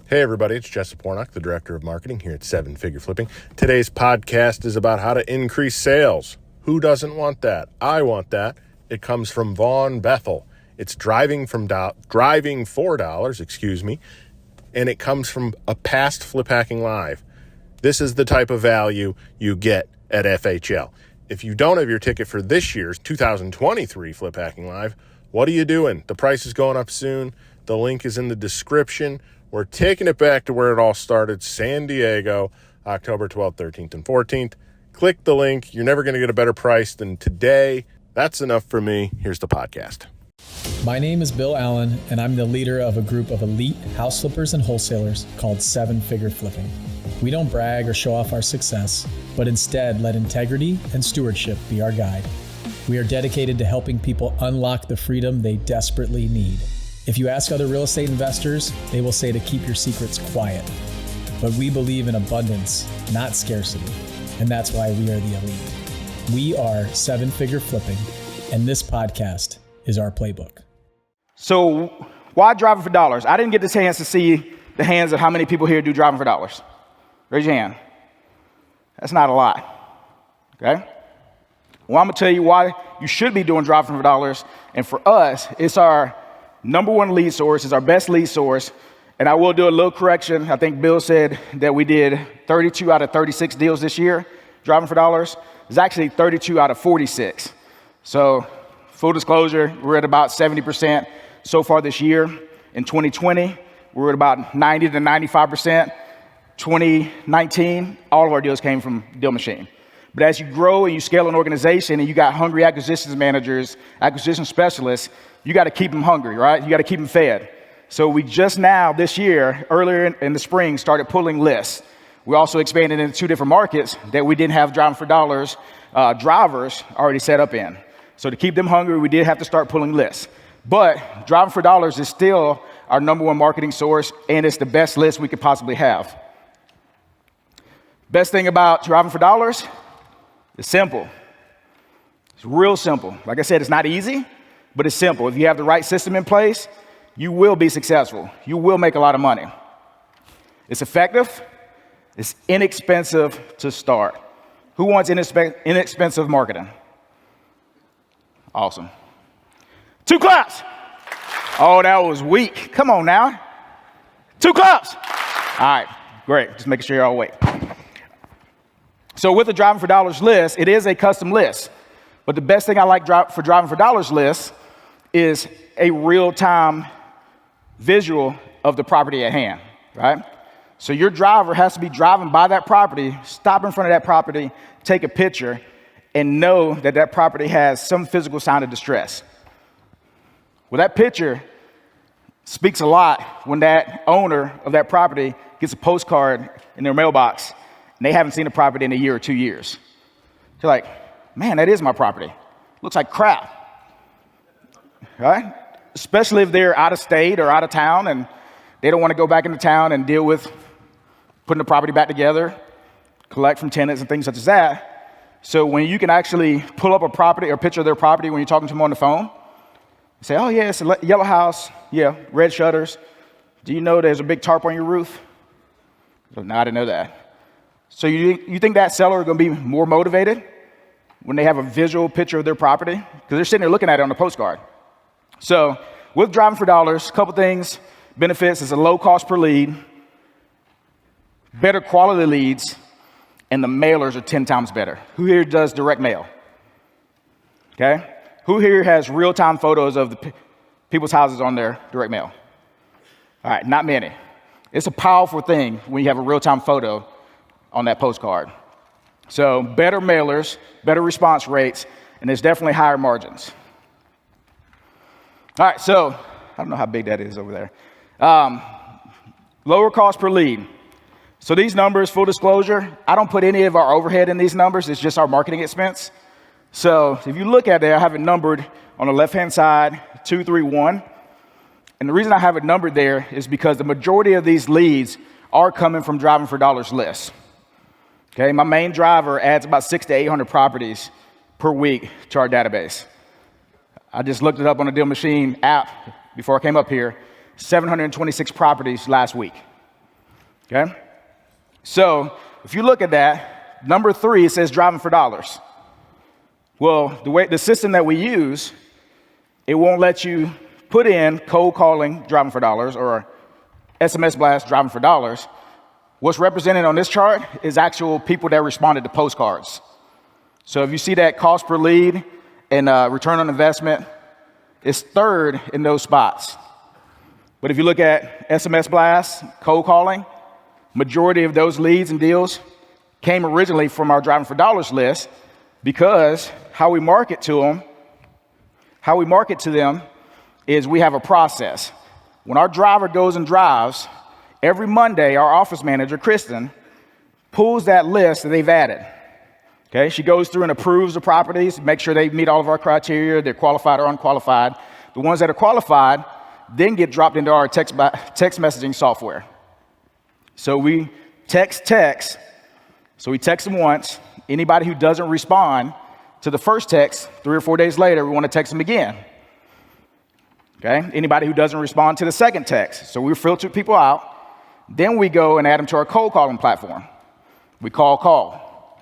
Hey everybody, it's Jesse Pornock, the Director of Marketing here at 7 Figure Flipping. Today's podcast is about how to increase sales. Who doesn't want that? I want that. It comes from Vaughn Bethell. It's driving for $4, and it comes from a past Flip Hacking Live. This is the type of value you get at FHL. If you don't have your ticket for this year's 2023 Flip Hacking Live, what are you doing? The price is going up soon. The link is in the description. We're taking it back to where it all started, San Diego, October 12th, 13th, and 14th. Click the link. You're never going to get a better price than today. That's enough for me. Here's the podcast. My name is Bill Allen, and I'm the leader of a group of elite house flippers and wholesalers called 7 Figure Flipping. We don't brag or show off our success, but instead let integrity and stewardship be our guide. We are dedicated to helping people unlock the freedom they desperately need. If you ask other real estate investors, they will say to keep your secrets quiet. But we believe in abundance, not scarcity. And that's why we are the elite. We are 7 Figure Flipping, and this podcast is our playbook. So why driving for dollars? I didn't get the chance to see the hands of how many people here do driving for dollars. Raise your hand. That's not a lot, okay? Well, I'm gonna tell you why you should be doing driving for dollars. And for us, it's our number one lead source, is our best lead source. And I will do a little correction. I think Bill said that we did 32 out of 36 deals this year, driving for dollars. It's actually 32 out of 46. So full disclosure, we're at about 70% so far this year. In 2020, we're at about 90 to 95%. 2019, all of our deals came from Deal Machine. But as you grow and you scale an organization and you got hungry acquisitions managers, acquisition specialists, you got to keep them hungry, right? You got to keep them fed. So we just now, this year, earlier in the spring, started pulling lists. We also expanded into 2 different markets that we didn't have driving for dollars drivers already set up in. So to keep them hungry, we did have to start pulling lists. But driving for dollars is still our number one marketing source, and it's the best list we could possibly have. Best thing about driving for dollars, it's simple. It's real simple. Like I said, it's not easy, but it's simple. If you have the right system in place, you will be successful. You will make a lot of money. It's effective. It's inexpensive to start. Who wants inexpensive marketing? Awesome. 2 claps. Oh, that was weak. Come on now. 2 claps. All right, great. Just making sure you're all awake. So with the Driving for Dollars list, it is a custom list. But the best thing I like for Driving for Dollars list is a real-time visual of the property at hand, right? So your driver has to be driving by that property, stop in front of that property, take a picture, and know that that property has some physical sign of distress. Well, that picture speaks a lot when that owner of that property gets a postcard in their mailbox and they haven't seen the property in a year or 2 years. They're like, man, that is my property. Looks like crap, right? Especially if they're out of state or out of town and they don't want to go back into town and deal with putting the property back together, collect from tenants and things such as that. So when you can actually pull up a property or picture of their property when you're talking to them on the phone, say, oh yeah, it's a yellow house. Yeah, red shutters. Do you know there's a big tarp on your roof? No, I didn't know that. So you think that seller is going to be more motivated when they have a visual picture of their property? Because they're sitting there looking at it on the postcard. So with Driving for Dollars, a couple things. Benefits is a low cost per lead, better quality leads, and the mailers are 10 times better. Who here does direct mail? Okay. Who here has real-time photos of the people's houses on their direct mail? All right, not many. It's a powerful thing when you have a real-time photo on that postcard. So better mailers, better response rates, and there's definitely higher margins. All right, so I don't know how big that is over there. Lower cost per lead. So these numbers, full disclosure, I don't put any of our overhead in these numbers. It's just our marketing expense. So if you look at it, I have it numbered on the left-hand side, 231. And the reason I have it numbered there is because the majority of these leads are coming from Driving for Dollars lists. Okay, my main driver adds about 600 to 800 properties per week to our database. I just looked it up on the Deal Machine app before I came up here. 726 properties last week. Okay? So if you look at that, number 3, it says driving for dollars. Well, the system that we use, it won't let you put in cold calling driving for dollars or SMS blast driving for dollars. What's represented on this chart is actual people that responded to postcards. So if you see that cost per lead and return on investment, it's 3rd in those spots. But if you look at SMS blast, cold calling, majority of those leads and deals came originally from our driving for dollars list, because how we market to them is we have a process. When our driver goes and drives, every Monday, our office manager, Kristen, pulls that list that they've added. Okay, she goes through and approves the properties, make sure they meet all of our criteria, they're qualified or unqualified. The ones that are qualified then get dropped into our text messaging software. So we text. So we text them once. Anybody who doesn't respond to the first text, 3 or 4 days later, we want to text them again. Okay? Anybody who doesn't respond to the second text. So we filter people out. Then we go and add them to our cold calling platform. We call.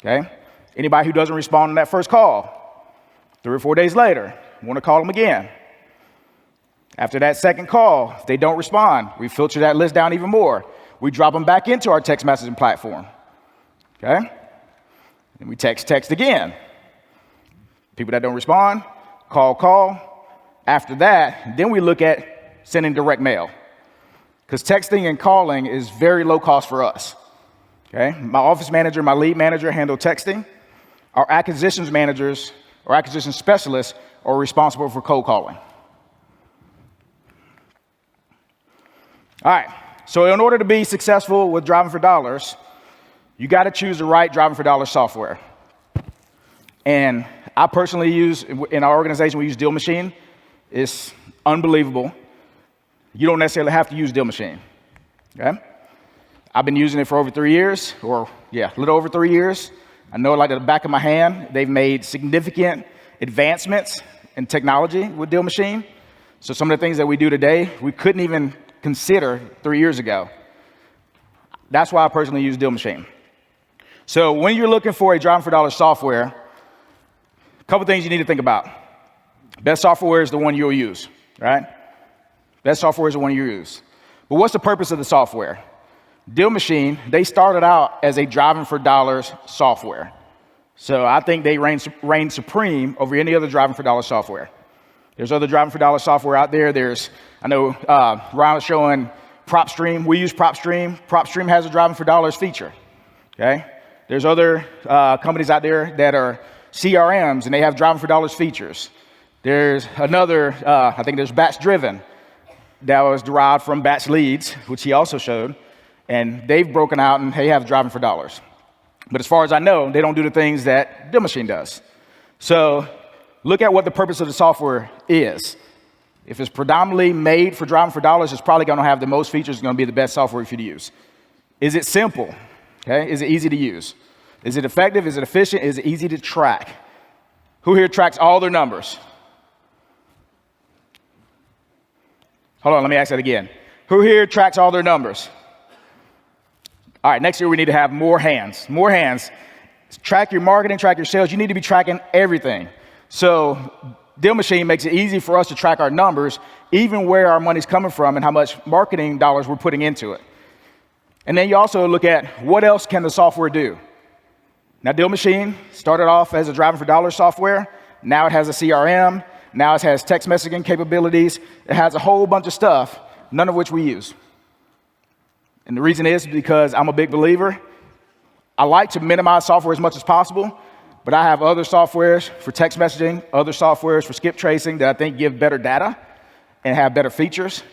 Okay? Anybody who doesn't respond to that first call, 3 or 4 days later, we want to call them again. After that second call, if they don't respond, we filter that list down even more. We drop them back into our text messaging platform. Okay? And we text again. People that don't respond, call. After that, then we look at sending direct mail. Because texting and calling is very low cost for us. Okay? My office manager, my lead manager handle texting. Our acquisitions managers or acquisition specialists are responsible for cold calling. All right. So in order to be successful with driving for dollars, you got to choose the right driving for dollars software. And I personally use, in our organization, we use Deal Machine. It's unbelievable. You don't necessarily have to use Deal Machine. Okay? I've been using it for over 3 years, a little over 3 years. I know it like the back of my hand. They've made significant advancements in technology with Deal Machine. So some of the things that we do today, we couldn't even consider 3 years ago. That's why I personally use Deal Machine. So when you're looking for a driving for dollars software, a couple things you need to think about. Best software is the one you'll use, right? Best software is the one you use. But what's the purpose of the software? Deal Machine, they started out as a driving for dollars software. So I think they reign supreme over any other driving for dollars software. There's other driving for dollars software out there. I know Ryan was showing PropStream. We use PropStream. PropStream has a driving for dollars feature. Okay? There's other companies out there that are CRMs and they have driving for dollars features. There's another, I think there's Batch Driven that was derived from Batch Leads, which he also showed. And they've broken out and they have driving for dollars. But as far as I know, they don't do the things that Deal Machine does. So look at what the purpose of the software is. If it's predominantly made for driving for dollars, it's probably going to have the most features. It's going to be the best software for you to use. Is it simple? Okay. Is it easy to use? Is it effective? Is it efficient? Is it easy to track? Who here tracks all their numbers? Hold on, let me ask that again. Who here tracks all their numbers? All right, next year we need to have more hands. More hands. Track your marketing, track your sales. You need to be tracking everything. So Deal Machine makes it easy for us to track our numbers, even where our money's coming from and how much marketing dollars we're putting into it. And then you also look at what else can the software do. Now, Deal Machine started off as a driving for dollars software. Now it has a CRM. Now it has text messaging capabilities. It has a whole bunch of stuff, none of which we use. And the reason is because I'm a big believer. I like to minimize software as much as possible, but I have other softwares for text messaging, other softwares for skip tracing that I think give better data and have better features.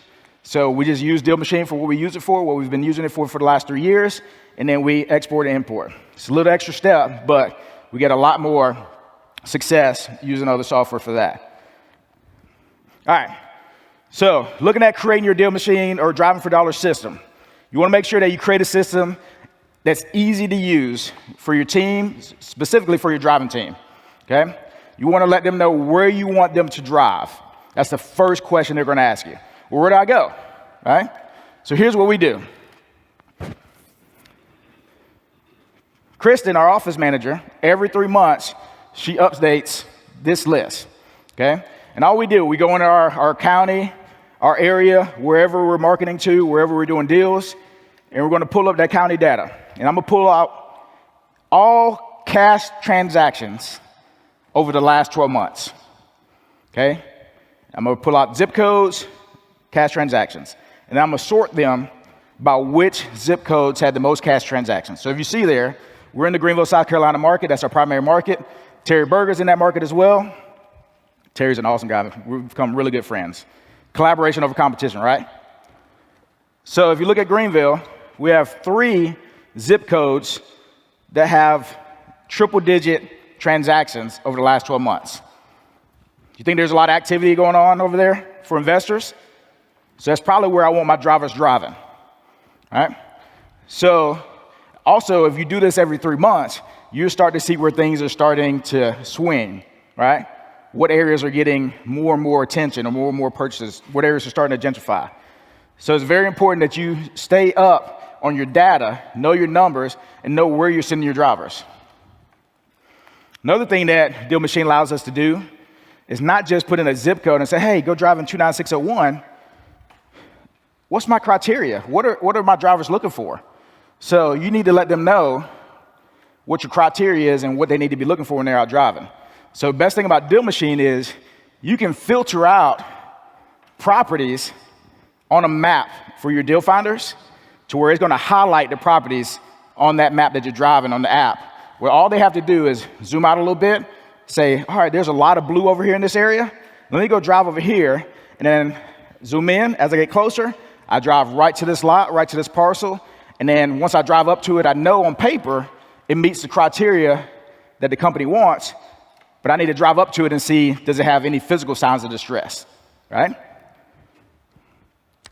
So we just use Deal Machine for what we use it for, what we've been using it for the last 3 years, and then we export and import. It's a little extra step, but we get a lot more success using other software for that. All right, so looking at creating your Deal Machine or driving for dollars system, you want to make sure that you create a system that's easy to use for your team, specifically for your driving team, okay? You want to let them know where you want them to drive. That's the first question they're going to ask you. Well, where do I go, right? So here's what we do. Kristen, our office manager, every 3 months, she updates this list, okay? And all we do, we go into our county, our area, wherever we're marketing to, wherever we're doing deals, and we're gonna pull up that county data. And I'm gonna pull out all cash transactions over the last 12 months, okay? I'm gonna pull out zip codes, cash transactions, and I'm gonna sort them by which zip codes had the most cash transactions. So if you see there, we're in the Greenville, South Carolina market. That's our primary market. Terry Berger's in that market as well. Terry's an awesome guy. We've become really good friends. Collaboration over competition, right? So if you look at Greenville, we have 3 zip codes that have triple-digit transactions over the last 12 months. You think there's a lot of activity going on over there for investors? So that's probably where I want my drivers driving, all right? So also, if you do this every 3 months, you start to see where things are starting to swing, right? What areas are getting more and more attention or more purchases? What areas are starting to gentrify? So it's very important that you stay up on your data, know your numbers, and know where you're sending your drivers. Another thing that Deal Machine allows us to do is not just put in a zip code and say, hey, go drive in 29601. What's my criteria? What are my drivers looking for? So you need to let them know what your criteria is and what they need to be looking for when they're out driving. So the best thing about Deal Machine is you can filter out properties on a map for your deal finders to where it's going to highlight the properties on that map that you're driving on the app, where all they have to do is zoom out a little bit, say, all right, there's a lot of blue over here in this area. Let me go drive over here, and then zoom in. As I get closer, I drive right to this lot, right to this parcel. And then once I drive up to it, I know on paper it meets the criteria that the company wants, but I need to drive up to it and see, does it have any physical signs of distress, right?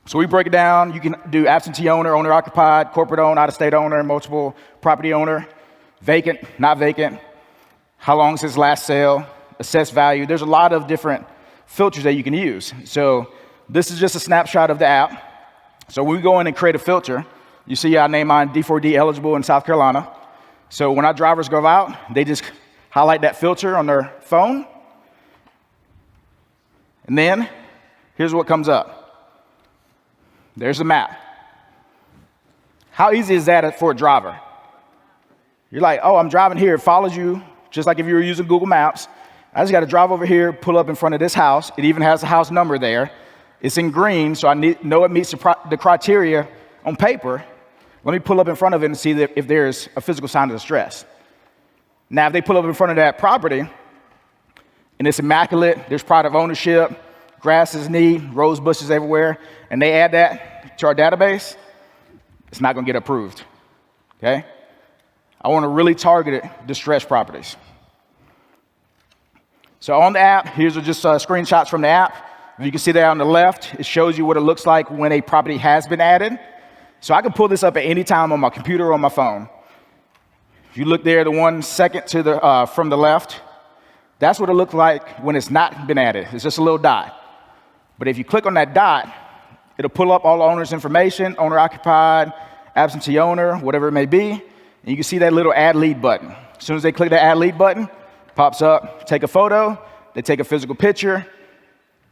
So we break it down. You can do absentee owner, owner occupied, corporate owned, out-of-state owner, multiple property owner, vacant, not vacant, how long is his last sale, assessed value. There's a lot of different filters that you can use. So this is just a snapshot of the app. So when we go in and create a filter, you see I name mine D4D eligible in South Carolina. So when our drivers go out, they just highlight that filter on their phone. And then here's what comes up. There's the map. How easy is that for a driver? You're like, oh, I'm driving here. It follows you, just like if you were using Google Maps. I just got to drive over here, pull up in front of this house. It even has the house number there. It's in green, so I know it meets the criteria on paper. Let me pull up in front of it and see if there's a physical sign of distress. Now, if they pull up in front of that property, and it's immaculate, there's pride of ownership, grass is neat, rose bushes everywhere, and they add that to our database, it's not going to get approved, okay? I want to really target distressed properties. So on the app, here's just screenshots from the app. You can see there on the left, it shows you what it looks like when a property has been added. So I can pull this up at any time on my computer or on my phone. If you look there, the 1 second to the from the left, that's what it looks like when it's not been added. It's just a little dot. But if you click on that dot, it'll pull up all the owner's information, owner occupied, absentee owner, whatever it may be. And you can see that little add lead button. As soon as they click that add lead button, pops up, take a photo, they take a physical picture,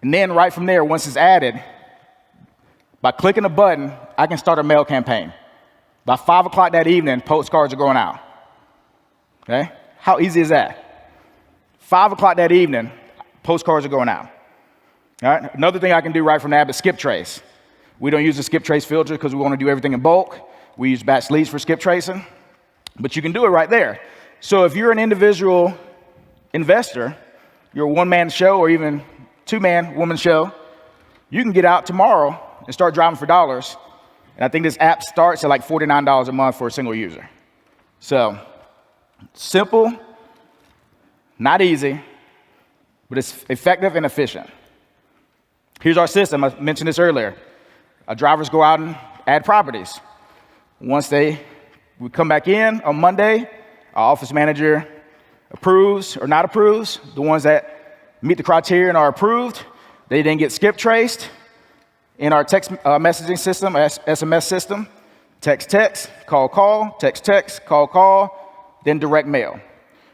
and then right from there, once it's added, by clicking a button, I can start a mail campaign. By 5 o'clock that evening, postcards are going out. Okay? How easy is that? 5 o'clock that evening, postcards are going out. All right? Another thing I can do right from the app is skip trace. We don't use the skip trace filter because we want to do everything in bulk. We use batch leads for skip tracing. But you can do it right there. So if you're an individual investor, you're a one-man show or even two-man woman show, you can get out tomorrow and start driving for dollars. And I think this app starts at like $49 a month for a single user. So simple, not easy, but it's effective and efficient. Here's our system. I mentioned this earlier. Our drivers go out and add properties. Once we come back in on Monday, our office manager approves or not approves. The ones that meet the criteria and are approved, they then get skip traced in our text messaging system, SMS system. Text, call, text, call, then direct mail.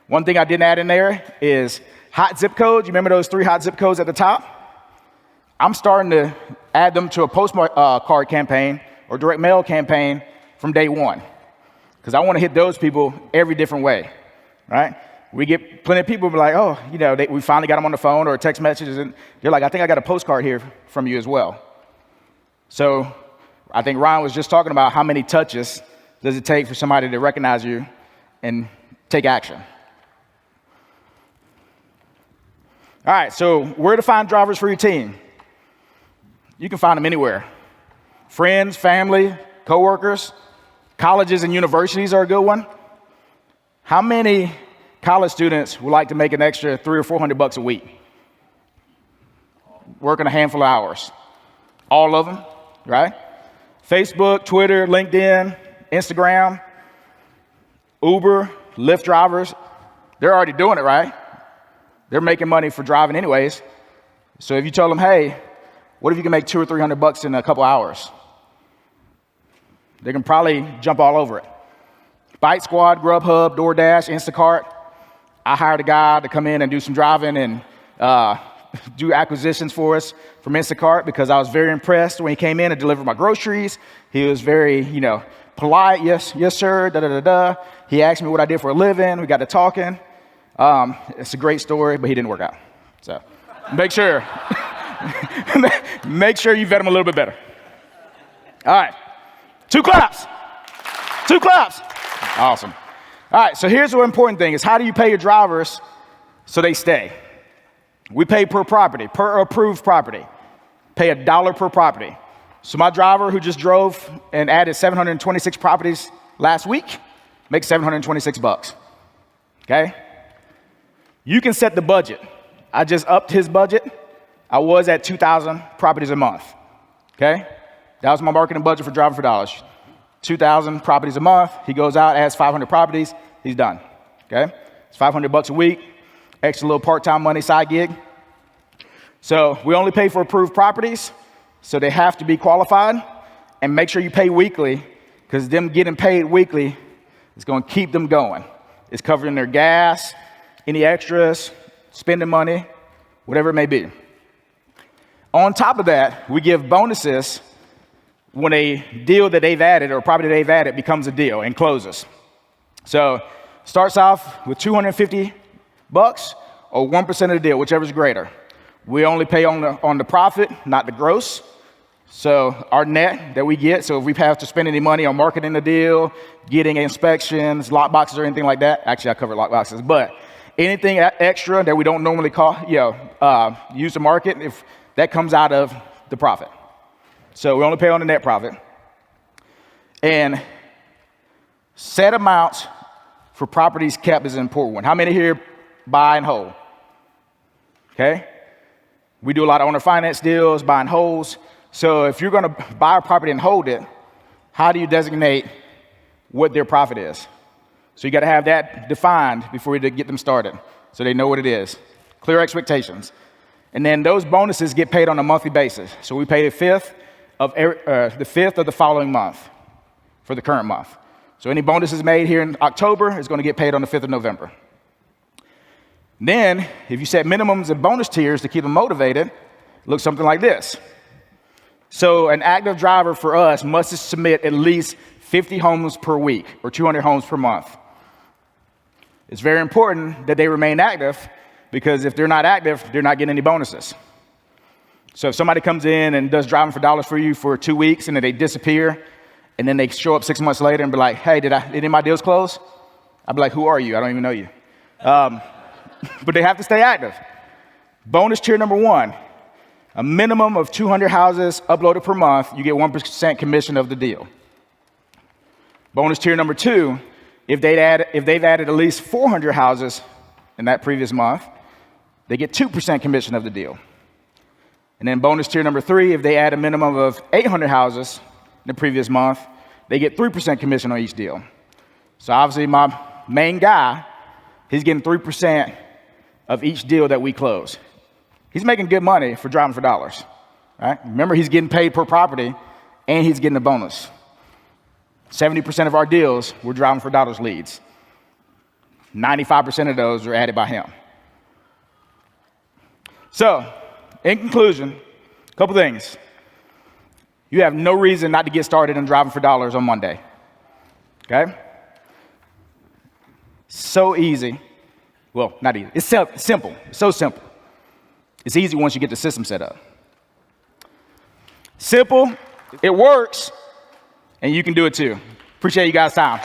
One thing I didn't add in there is hot zip codes. You remember those 3 hot zip codes at the top? I'm starting to add them to a postcard campaign or direct mail campaign from day one, because I want to hit those people every different way, right? We get plenty of people who are like, oh, we finally got them on the phone or text messages, and they're like, I think I got a postcard here from you as well. So I think Ryan was just talking about how many touches does it take for somebody to recognize you and take action. All right, so where to find drivers for your team? You can find them anywhere. Friends, family, coworkers, colleges and universities are a good one. How many college students would like to make an extra $300 or $400 a week? Working a handful of hours. All of them, right? Facebook, Twitter, LinkedIn, Instagram, Uber, Lyft drivers, they're already doing it, right? They're making money for driving anyways. So if you tell them, hey, what if you can make $200 or $300 in a couple hours? They can probably jump all over it. Bite Squad, Grubhub, DoorDash, Instacart. I hired a guy to come in and do some driving and do acquisitions for us from Instacart because I was very impressed when he came in and delivered my groceries. He was very, polite. Yes, sir, da-da-da-da. He asked me what I did for a living. We got to talking. It's a great story, but he didn't work out. So make sure you vet him a little bit better. All right. 2 claps. 2 claps. Awesome. All right, so here's the important thing is how do you pay your drivers so they stay? We pay per property, per approved property. Pay $1 per property. So my driver who just drove and added 726 properties last week makes $726. Okay? You can set the budget. I just upped his budget. I was at 2,000 properties a month. Okay? That was my marketing budget for Driving for Dollars. 2,000 properties a month. He goes out, adds 500 properties. He's done. Okay? It's $500 a week. Extra little part-time money, side gig. So we only pay for approved properties. So they have to be qualified. And make sure you pay weekly, because them getting paid weekly is going to keep them going. It's covering their gas, any extras, spending money, whatever it may be. On top of that, we give bonuses when a deal that they've added or property they've added becomes a deal and closes. So starts off with $250 or 1% of the deal, whichever is greater. We only pay on the profit, not the gross. So our net that we get, so if we have to spend any money on marketing the deal, getting inspections, lock boxes or anything like that, actually I covered lock boxes, but anything extra that we don't normally use to market, if that comes out of the profit. So we only pay on the net profit. And set amounts for properties kept is an important one. How many here buy and hold? Okay? We do a lot of owner finance deals, buy and holds. So if you're going to buy a property and hold it, how do you designate what their profit is? So you got to have that defined before you get them started so they know what it is. Clear expectations. And then those bonuses get paid on a monthly basis. So we pay the 5th of the following month for the current month. So any bonuses made here in October is going to get paid on the 5th of November. Then, if you set minimums and bonus tiers to keep them motivated, it looks something like this. So an active driver for us must submit at least 50 homes per week or 200 homes per month. It's very important that they remain active because if they're not active, they're not getting any bonuses. So if somebody comes in and does Driving for Dollars for you for 2 weeks and then they disappear and then they show up 6 months later and be like, hey, did any of my deals close? I'd be like, who are you? I don't even know you. But they have to stay active. Bonus tier number 1, a minimum of 200 houses uploaded per month, you get 1% commission of the deal. Bonus tier number 2, if they've added at least 400 houses in that previous month, they get 2% commission of the deal. And then bonus tier number 3, if they add a minimum of 800 houses in the previous month, they get 3% commission on each deal. So obviously my main guy, he's getting 3% of each deal that we close. He's making good money for Driving for Dollars, right? Remember, he's getting paid per property and he's getting a bonus. 70% of our deals were Driving for Dollars leads. 95% of those are added by him. So, in conclusion, a couple things. You have no reason not to get started in driving for dollars on Monday. Okay? So easy. Well, not easy. It's simple. It's so simple. It's easy once you get the system set up. Simple, it works, and you can do it too. Appreciate you guys' time.